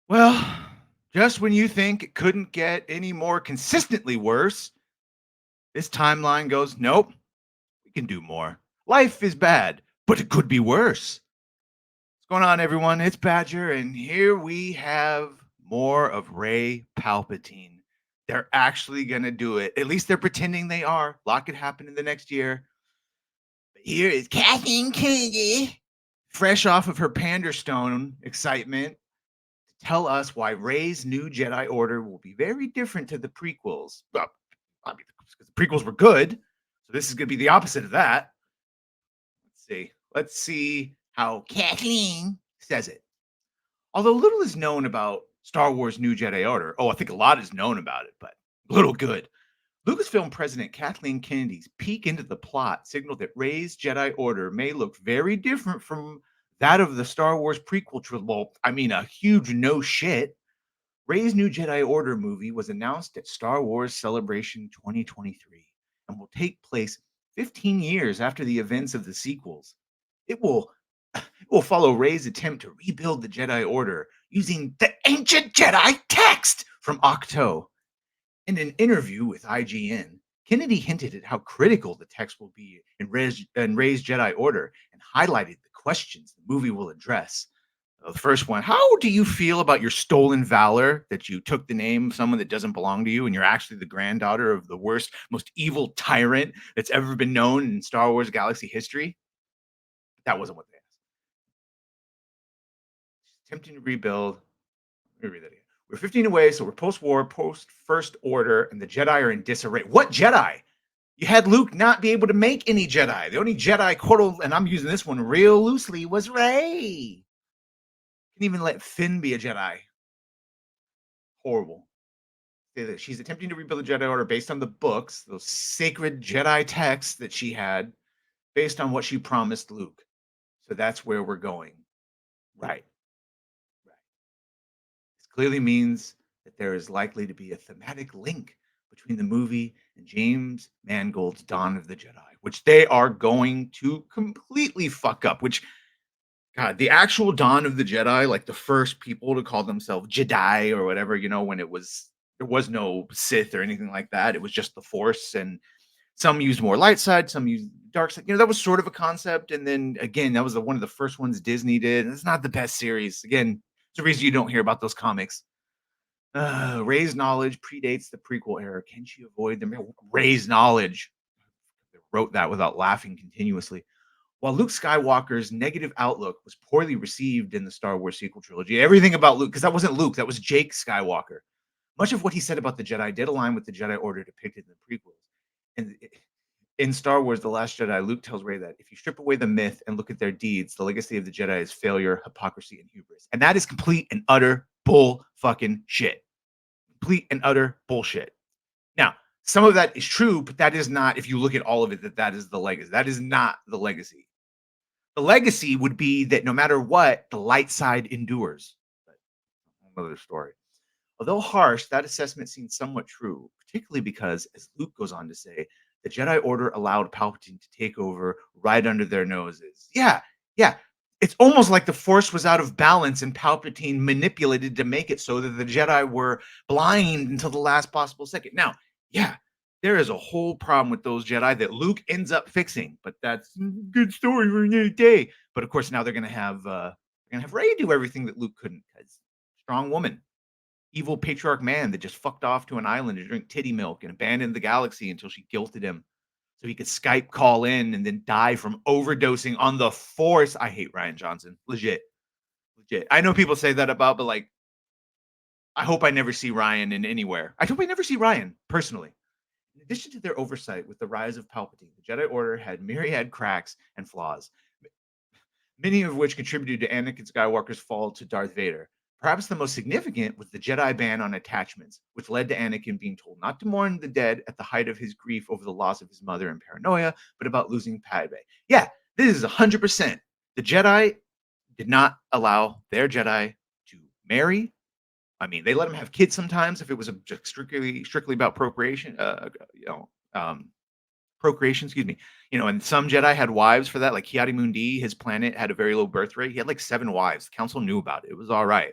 Well, just when you think it couldn't get any more consistently worse, this timeline goes, nope, we can do more. Life is bad, but it could be worse. What's going on, everyone? It's Badger, and here we have more of Ray Palpatine. They're actually going to do it. At least they're pretending they are. A lot could happen in the next year. But here is Kathleen Kennedy, fresh off of her Panderstone excitement, tell us why Rey's new Jedi Order will be very different to the prequels. Well, I mean, because the prequels were good, so this is going to be the opposite of that. Let's see. Let's see how Kathleen says it. Although little is known about Star Wars New Jedi Order, I think a lot is known about it, but little good. Lucasfilm president Kathleen Kennedy's peek into the plot signaled that Rey's Jedi Order may look very different from that of the Star Wars prequel trilogy. Well, I mean, a huge no shit. Rey's new Jedi Order movie was announced at Star Wars Celebration 2023 and will take place 15 years after the events of the sequels. It will, it will follow Rey's attempt to rebuild the Jedi Order using the ancient Jedi text from Octo. In an interview with IGN, Kennedy hinted at how critical the text will be in Rey's Jedi Order and highlighted the questions the movie will address. The first one, how do you feel about your stolen valor that you took the name of someone that doesn't belong to you and you're actually the granddaughter of the worst, most evil tyrant that's ever been known in Star Wars galaxy history? That wasn't what they asked. Attempting to rebuild. Let me read that again. We're 15 away, so we're post-war, post-First Order, and the Jedi are in disarray. What Jedi? You had Luke not be able to make any Jedi. The only Jedi, quote, and I'm using this one real loosely, was Rey. Couldn't even let Finn be a Jedi. Horrible. That she's attempting to rebuild the Jedi Order based on the books, those sacred Jedi texts that she had, based on what she promised Luke. So that's where we're going. Right. Right. This clearly means that there is likely to be a thematic link between the movie and James Mangold's Dawn of the Jedi, which they are going to completely fuck up. Which, God, the actual Dawn of the Jedi, like the first people to call themselves Jedi or whatever, when there was no Sith or anything like that. It was just the Force, and some used more light side, some used dark side. That was sort of a concept. And then again, that was one of the first ones Disney did. And it's not the best series. Again, it's the reason you don't hear about those comics. Rey's knowledge predates the prequel era. Can she avoid them? Rey's knowledge. They wrote that without laughing continuously. While Luke Skywalker's negative outlook was poorly received in the Star Wars sequel trilogy, everything about Luke, because that wasn't Luke, that was Jake Skywalker. Much of what he said about the Jedi did align with the Jedi Order depicted in the prequels. And in Star Wars The Last Jedi, Luke tells Rey that if you strip away the myth and look at their deeds, the legacy of the Jedi is failure, hypocrisy, and hubris. And that is complete and utter bull fucking shit. Complete and utter bullshit. Now, some of that is true, but that is not, if you look at all of it, that is the legacy. That is not the legacy. The legacy would be that no matter what, the light side endures. But another story. Although harsh, that assessment seems somewhat true, particularly because, as Luke goes on to say, the Jedi Order allowed Palpatine to take over right under their noses. Yeah, yeah. It's almost like the Force was out of balance and Palpatine manipulated to make it so that the Jedi were blind until the last possible second. Now, yeah, there is a whole problem with those Jedi that Luke ends up fixing, but that's a good story for another day. But of course, now they're gonna have Rey do everything that Luke couldn't, because strong woman, evil patriarch man that just fucked off to an island to drink titty milk and abandoned the galaxy until she guilted him so he could Skype call in and then die from overdosing on the Force. I hate Ryan Johnson. Legit. Legit. I know people say that about, but like, I hope I never see Ryan in anywhere. I hope I never see Ryan, personally. In addition to their oversight with the rise of Palpatine, the Jedi Order had myriad cracks and flaws, many of which contributed to Anakin Skywalker's fall to Darth Vader. Perhaps the most significant was the Jedi ban on attachments, which led to Anakin being told not to mourn the dead at the height of his grief over the loss of his mother and paranoia, but about losing Padme. Yeah, this is 100%. The Jedi did not allow their Jedi to marry. I mean, they let them have kids sometimes if it was strictly about procreation, excuse me. And some Jedi had wives for that, like Kiadi Mundi, his planet had a very low birth rate. He had like 7 wives. The council knew about it. It was all right.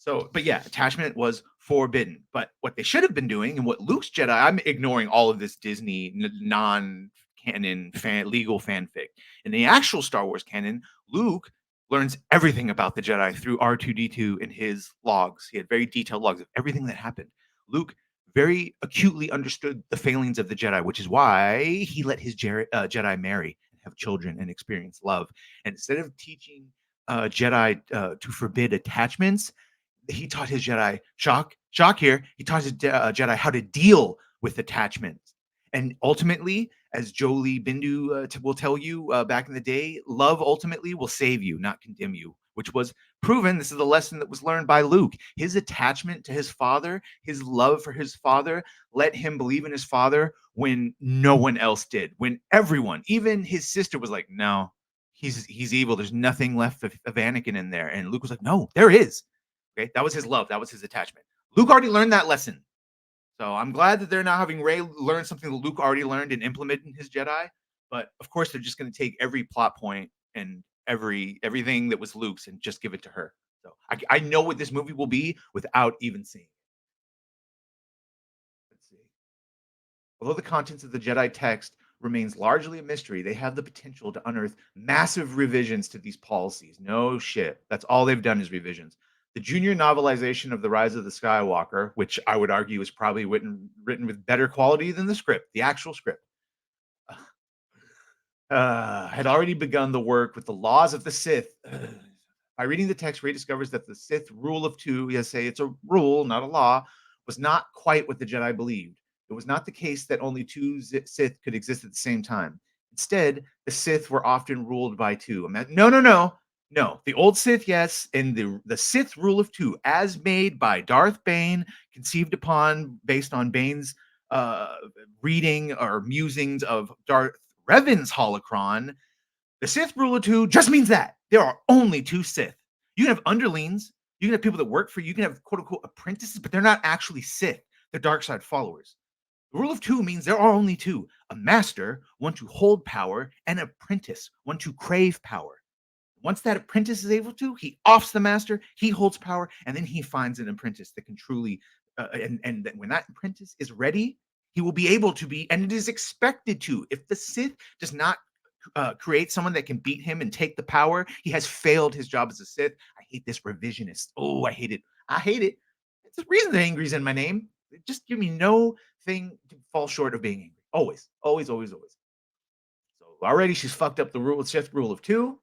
So, but yeah, attachment was forbidden. But what they should have been doing, and what Luke's Jedi, I'm ignoring all of this Disney non-canon legal fanfic. In the actual Star Wars canon, Luke learns everything about the Jedi through R2D2 in his logs. He had very detailed logs of everything that happened. Luke very acutely understood the failings of the Jedi, which is why he let his Jedi marry and have children and experience love. And instead of teaching Jedi to forbid attachments, he taught his Jedi shock here. He taught his Jedi how to deal with attachments, and ultimately, as Jolie Bindu will tell you back in the day, love ultimately will save you, not condemn you. Which was proven. This is the lesson that was learned by Luke. His attachment to his father, his love for his father, let him believe in his father when no one else did. When everyone, even his sister, was like, "No, he's evil. There's nothing left of Anakin in there." And Luke was like, "No, there is." Okay, that was his love. That was his attachment. Luke already learned that lesson. So I'm glad that they're now having Ray learn something that Luke already learned and implement in his Jedi. But of course, they're just going to take every plot point and everything that was Luke's and just give it to her. So I know what this movie will be without even seeing it. Let's see. Although the contents of the Jedi text remains largely a mystery, they have the potential to unearth massive revisions to these policies. No shit. That's all they've done is revisions. The junior novelization of The Rise of the Skywalker, which I would argue is probably written with better quality than the script, the actual script, had already begun the work with the laws of the Sith. By reading the text, Ray discovers that the Sith rule of two, yes, say it's a rule, not a law, was not quite what the Jedi believed. It was not the case that only two Sith could exist at the same time. Instead, the Sith were often ruled by two. No, no, no, no. The old Sith, yes, and the Sith rule of two, as made by Darth Bane, conceived upon based on Bane's uh, reading or musings of Darth Revan's holocron, the Sith rule of two just means that there are only two Sith. You can have underlings, you can have people that work for you, you can have quote unquote apprentices, but they're not actually Sith. They're dark side followers. The rule of two means there are only two: a master, one to hold power, and an apprentice, one to crave power. Once that apprentice is able to, he offs the master, he holds power, and then he finds an apprentice that can truly, and when that apprentice is ready, he will be able to be, and it is expected to. If the Sith does not create someone that can beat him and take the power, he has failed his job as a Sith. I hate this revisionist. Oh, I hate it. I hate it. It's the reason that angry's in my name. Just give me no thing to fall short of being angry. Always, always, always, always. So already she's fucked up the rule, Sith rule of two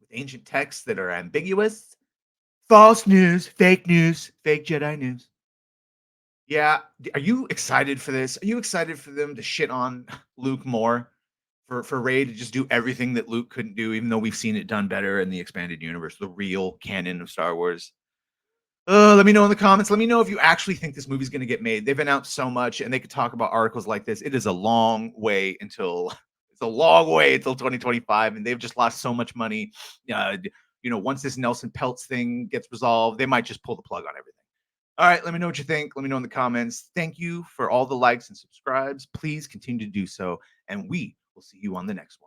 with ancient texts that are ambiguous. False news, fake Jedi news. Yeah, are you excited for this? Are you excited for them to shit on Luke more? For Rey to just do everything that Luke couldn't do, even though we've seen it done better in the expanded universe, the real canon of Star Wars. Let me know in the comments. Let me know if you actually think this movie's going to get made. They've announced so much, and they could talk about articles like this. It is a long way until it's a long way until 2025, and they've just lost so much money. Once this Nelson Peltz thing gets resolved, they might just pull the plug on everything. All right, let me know what you think. Let me know in the comments. Thank you for all the likes and subscribes. Please continue to do so, and we will see you on the next one.